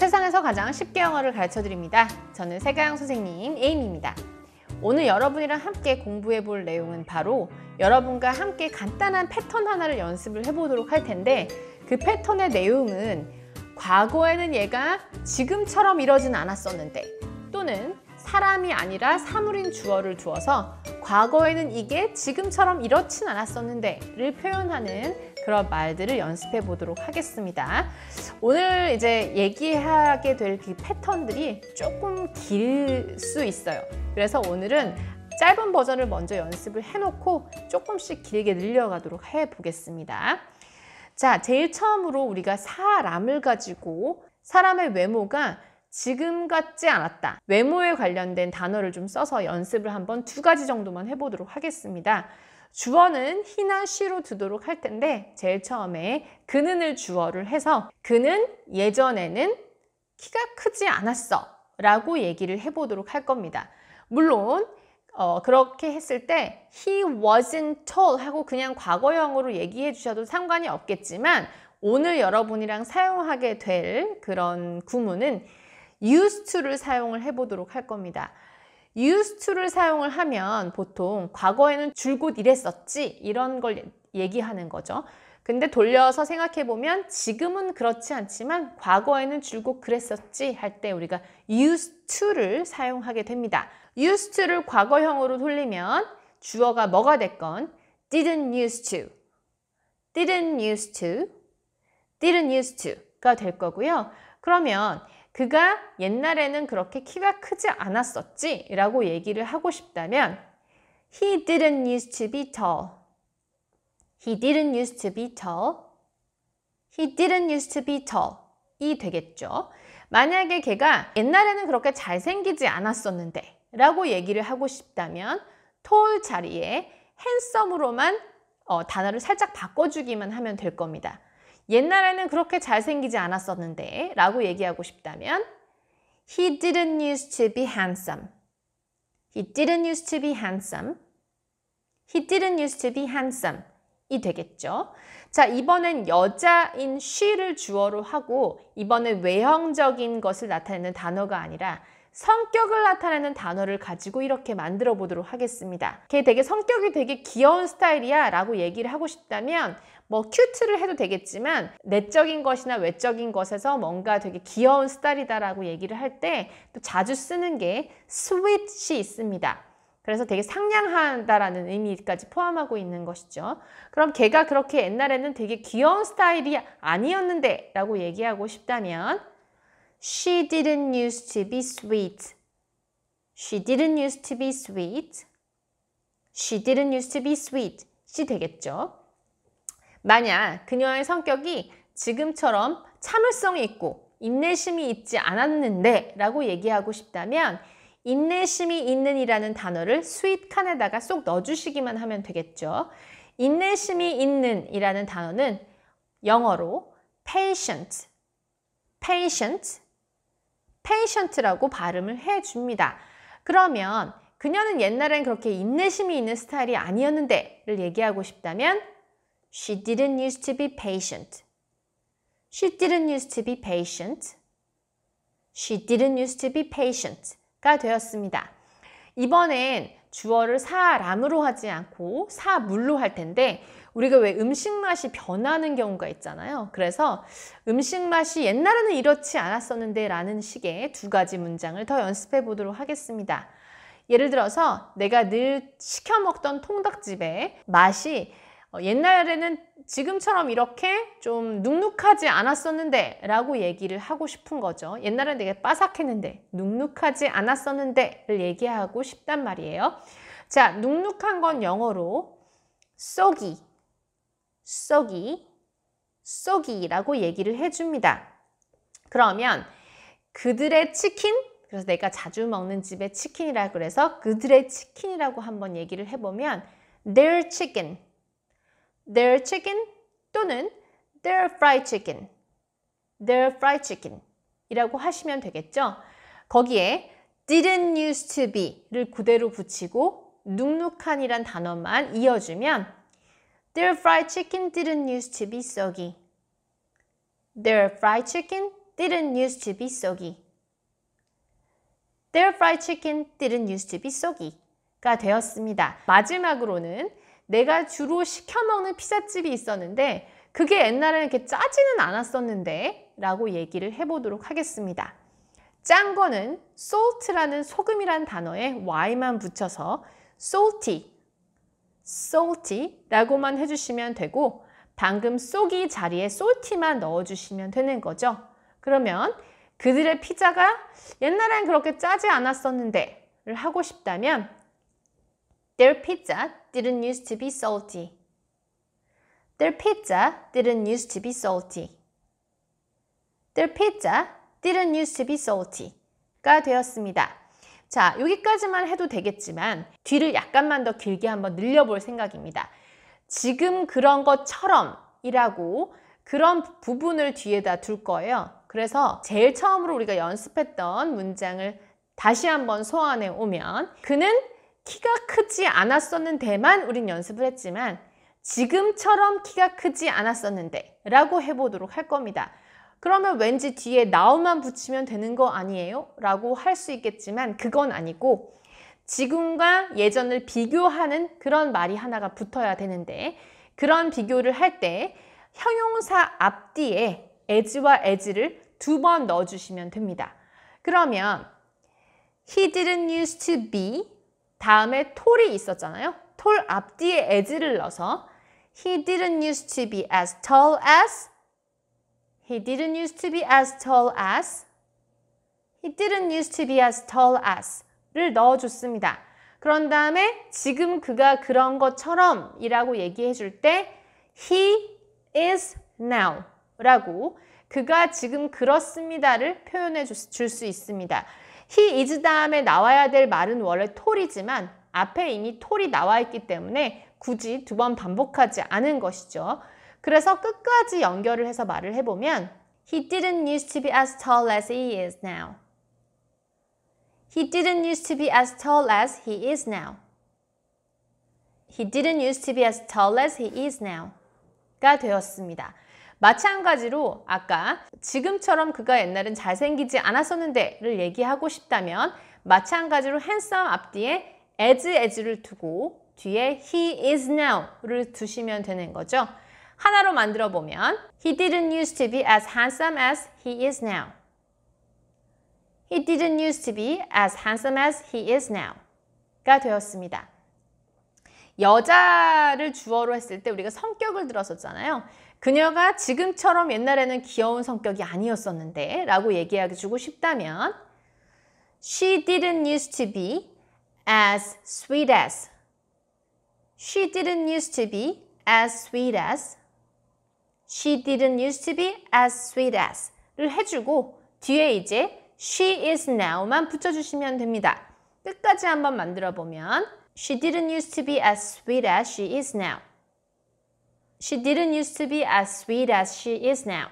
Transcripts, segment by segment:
세상에서 가장 쉽게 영어를 가르쳐드립니다. 저는 세가영 선생님 에임입니다. 오늘 여러분이랑 함께 공부해 볼 내용은 바로 여러분과 함께 간단한 패턴 하나를 연습을 해보도록 할 텐데, 그 패턴의 내용은 과거에는 얘가 지금처럼 이러진 않았었는데, 또는 사람이 아니라 사물인 주어를 두어서 과거에는 이게 지금처럼 이렇진 않았었는데를 표현하는 그런 말들을 연습해 보도록 하겠습니다. 오늘 이제 얘기하게 될 그 패턴들이 조금 길 수 있어요. 그래서 오늘은 짧은 버전을 먼저 연습을 해놓고 조금씩 길게 늘려가도록 해보겠습니다. 자, 제일 처음으로 우리가 사람을 가지고 사람의 외모가 지금 같지 않았다, 외모에 관련된 단어를 좀 써서 연습을 한번 2가지 정도만 해보도록 하겠습니다. 주어는 he나 she로 두도록 할 텐데, 제일 처음에 그는을 주어를 해서 그는 예전에는 키가 크지 않았어 라고 얘기를 해보도록 할 겁니다. 물론 그렇게 했을 때 he wasn't tall 하고 그냥 과거형으로 얘기해 주셔도 상관이 없겠지만, 오늘 여러분이랑 사용하게 될 그런 구문은 used to를 사용을 해보도록 할 겁니다. used to를 사용을 하면 보통 과거에는 줄곧 이랬었지 이런 걸 얘기하는 거죠. 근데 돌려서 생각해보면 지금은 그렇지 않지만 과거에는 줄곧 그랬었지 할 때 우리가 used to를 사용하게 됩니다. used to를 과거형으로 돌리면 주어가 뭐가 됐건 didn't used to, didn't used to, didn't used to가 될 거고요. 그러면 그가 옛날에는 그렇게 키가 크지 않았었지 라고 얘기를 하고 싶다면 He didn't used to be tall. He didn't used to be tall. He didn't used to be tall. 이 되겠죠. 만약에 걔가 옛날에는 그렇게 잘생기지 않았었는데 라고 얘기를 하고 싶다면 tall 자리에 handsome으로만 단어를 살짝 바꿔주기만 하면 될 겁니다. 옛날에는 그렇게 잘생기지 않았었는데 라고 얘기하고 싶다면 He didn't used to be handsome. He didn't used to be handsome. He didn't used to be handsome. 이 되겠죠. 자, 이번엔 여자인 she를 주어로 하고, 이번엔 외형적인 것을 나타내는 단어가 아니라 성격을 나타내는 단어를 가지고 이렇게 만들어 보도록 하겠습니다. 걔 되게 성격이 되게 귀여운 스타일이야 라고 얘기를 하고 싶다면 뭐 큐트를 해도 되겠지만, 내적인 것이나 외적인 것에서 뭔가 되게 귀여운 스타일이다 라고 얘기를 할 때 또 자주 쓰는 게 sweet이 있습니다. 그래서 되게 상냥하다라는 의미까지 포함하고 있는 것이죠. 그럼 걔가 그렇게 옛날에는 되게 귀여운 스타일이 아니었는데 라고 얘기하고 싶다면 She didn't used to be sweet. She didn't used to be sweet. She didn't used to be sweet. 이 되겠죠. 만약 그녀의 성격이 지금처럼 참을성이 있고 인내심이 있지 않았는데 라고 얘기하고 싶다면 인내심이 있는 이라는 단어를 sweet 칸에다가 쏙 넣어주시기만 하면 되겠죠. 인내심이 있는 이라는 단어는 영어로 patient, patient, patient라고 발음을 해줍니다. 그러면 그녀는 옛날엔 그렇게 인내심이 있는 스타일이 아니었는데 를 얘기하고 싶다면 She didn't used to be patient. She didn't used to be patient. She didn't used to be patient 가 되었습니다. 이번엔 주어를 사람으로 하지 않고 사물로 할 텐데, 우리가 왜 음식 맛이 변하는 경우가 있잖아요. 그래서 음식 맛이 옛날에는 이렇지 않았었는데 라는 식의 2가지 문장을 더 연습해 보도록 하겠습니다. 예를 들어서 내가 늘 시켜 먹던 통닭집의 맛이 옛날에는 지금처럼 이렇게 좀 눅눅하지 않았었는데 라고 얘기를 하고 싶은 거죠. 옛날에는 되게 바삭했는데 눅눅하지 않았었는데 를 얘기하고 싶단 말이에요. 자, 눅눅한 건 영어로 soggy, soggy, soggy라고 얘기를 해줍니다. 그러면 그들의 치킨, 그래서 내가 자주 먹는 집의 치킨이라 그래서 그들의 치킨이라고 한번 얘기를 해보면 their chicken, their chicken 또는 their fried chicken, their fried chicken 이라고 하시면 되겠죠. 거기에 didn't used to be를 그대로 붙이고 눅눅한이란 단어만 이어주면 their fried chicken didn't used to be soggy. Their fried chicken didn't used to be soggy. Their fried chicken didn't used to be soggy 가 되었습니다. 마지막으로는 내가 주로 시켜 먹는 피자집이 있었는데 그게 옛날에는 이렇게 짜지는 않았었는데 라고 얘기를 해보도록 하겠습니다. 짠 거는 salt라는 소금이란 단어에 y만 붙여서 salty, salty라고만 해주시면 되고 방금 쏘기 자리에 salty만 넣어주시면 되는 거죠. 그러면 그들의 피자가 옛날엔 그렇게 짜지 않았었는데 를 하고 싶다면 Their pizza didn't used to be salty. Their pizza didn't used to be salty. Their pizza didn't used to be salty 가 되었습니다. 자, 여기까지만 해도 되겠지만 뒤를 약간만 더 길게 한번 늘려볼 생각입니다. 지금 그런 것처럼 이라고 그런 부분을 뒤에다 둘 거예요. 그래서 제일 처음으로 우리가 연습했던 문장을 다시 한번 소환해 오면 그는 키가 크지 않았었는데만 우린 연습을 했지만 지금처럼 키가 크지 않았었는데 라고 해보도록 할 겁니다. 그러면 왠지 뒤에 now만 붙이면 되는 거 아니에요? 라고 할 수 있겠지만 그건 아니고 지금과 예전을 비교하는 그런 말이 하나가 붙어야 되는데 그런 비교를 할 때 형용사 앞뒤에 as와 as를 2번 넣어주시면 됩니다. 그러면 he didn't used to be 다음에 톨이 있었잖아요. 톨 앞뒤에 as를 넣어서 he didn't used to be as tall as He didn't used to be as tall as He didn't used to be as tall as 를 넣어줬습니다. 그런 다음에 지금 그가 그런 것처럼 이라고 얘기해 줄 때 He is now 라고 그가 지금 그렇습니다를 표현해 줄 수 있습니다. He is 다음에 나와야 될 말은 원래 톨이지만 앞에 이미 톨이 나와 있기 때문에 굳이 2번 반복하지 않은 것이죠. 그래서 끝까지 연결을 해서 말을 해보면 He didn't used to be as tall as he is now. He didn't used to be as tall as he is now. He didn't used to be as tall as he is now 가 되었습니다. 마찬가지로 아까 지금처럼 그가 옛날엔 잘생기지 않았었는데 를 얘기하고 싶다면 마찬가지로 handsome 앞뒤에 as를 두고 뒤에 he is now를 두시면 되는 거죠. 하나로 만들어 보면 He didn't used to be as handsome as he is now. He didn't used to be as handsome as he is now 가 되었습니다. 여자를 주어로 했을 때 우리가 성격을 들었었잖아요. 그녀가 지금처럼 옛날에는 귀여운 성격이 아니었었는데 라고 얘기해 주고 싶다면 She didn't used to be as sweet as She didn't used to be as sweet as She didn't used to be as sweet as 를 해주고 뒤에 이제 she is now만 붙여주시면 됩니다. 끝까지 한번 만들어 보면 She didn't used to be as sweet as she is now. She didn't used to be as sweet as she is now.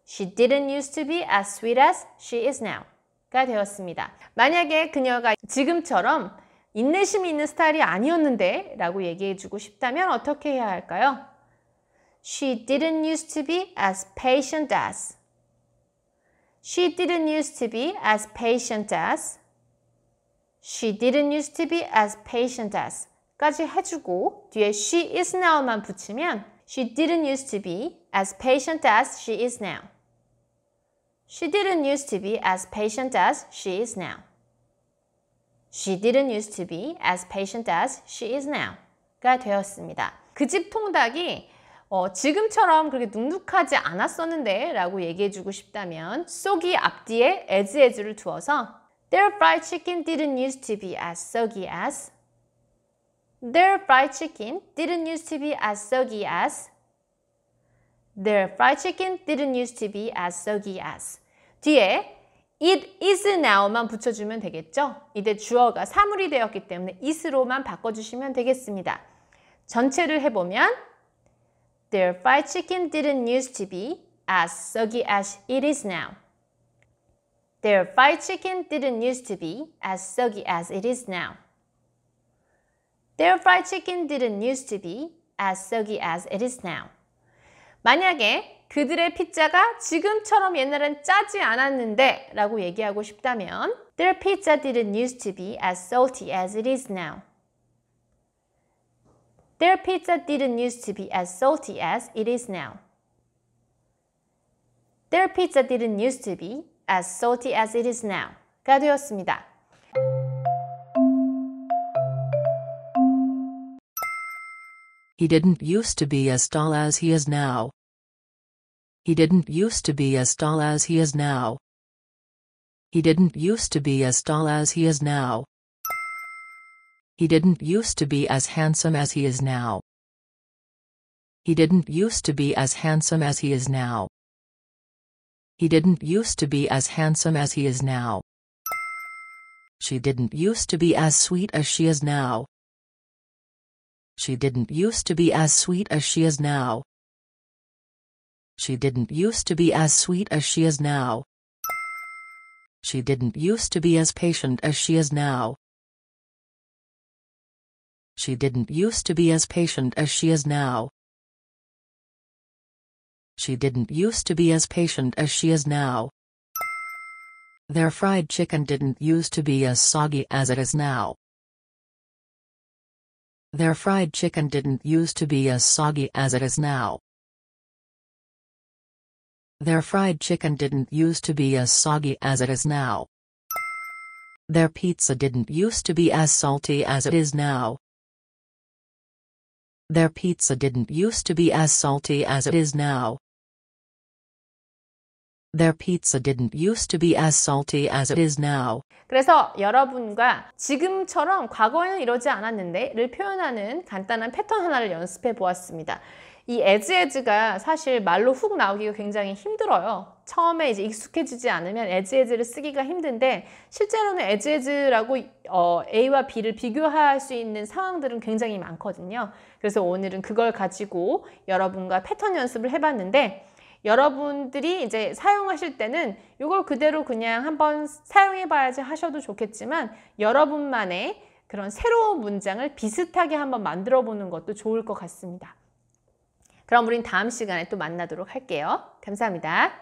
She didn't used to be as sweet as she is now 가 되었습니다. 만약에 그녀가 지금처럼 인내심이 있는 스타일이 아니었는데 라고 얘기해 주고 싶다면 어떻게 해야 할까요? She didn't used to be as patient as. She didn't used to be as patient as. She didn't used to be as patient as 까지 해주고 뒤에 she is now만 붙이면 She didn't used to be as patient as she is now. She didn't used to be as patient as she is now. She didn't used to be as patient as she is now 가 되었습니다. 그 집 통닭이 지금처럼 그렇게 눅눅하지 않았었는데 라고 얘기해주고 싶다면 쏘기 앞뒤에 as를 두어서 Their fried chicken didn't used to be as soggy as Their fried chicken didn't used to be as soggy as Their fried chicken didn't used to be as soggy as 뒤에 It is now만 붙여주면 되겠죠? 이제 주어가 사물이 되었기 때문에 is로만 바꿔주시면 되겠습니다. 전체를 해보면 Their fried chicken didn't used to be as soggy as it is now. Their fried chicken didn't used to be as soggy as it is now. Their fried chicken didn't used to be as soggy as it is now. 만약에 그들의 피자가 지금처럼 옛날엔 짜지 않았는데 라고 얘기하고 싶다면 Their pizza didn't used to be as salty as it is now. Their pizza didn't used to be as salty as it is now. Their pizza didn't used to be as salty as it is now 가 되었습니다. He didn't used to be as tall as he is now. He didn't used to be as tall as he is now. He didn't used to be as tall as he is now. He didn't used to be as handsome as he is now. He didn't used to be as handsome as he is now. He didn't used to be as handsome as he is now. She didn't used to be as sweet as she is now. She didn't used to be as sweet as she is now. She didn't used to be as sweet as she is now. She didn't used to be as patient as she is now. She didn't used to be as patient as she is now. She didn't used to be as patient as she is now. Their fried chicken didn't used to be as soggy as it is now. Their fried chicken didn't used to be as soggy as it is now. Their fried chicken didn't used to be as soggy as it is now. Their pizza didn't used to be as salty as it is now. Their pizza didn't used to be as salty as it is now. Their pizza didn't used to be as salty as it is now. 그래서 여러분과 지금처럼 과거에는 이러지 않았는데를 표현하는 간단한 패턴 하나를 연습해 보았습니다. 이 as가 사실 말로 훅 나오기가 굉장히 힘들어요. 처음에 이제 익숙해지지 않으면 as를 쓰기가 힘든데 실제로는 as라고 A와 B를 비교할 수 있는 상황들은 굉장히 많거든요. 그래서 오늘은 그걸 가지고 여러분과 패턴 연습을 해봤는데 여러분들이 이제 사용하실 때는 이걸 그대로 그냥 한번 사용해 봐야지 하셔도 좋겠지만 여러분만의 그런 새로운 문장을 비슷하게 한번 만들어 보는 것도 좋을 것 같습니다. 그럼 우린 다음 시간에 또 만나도록 할게요. 감사합니다.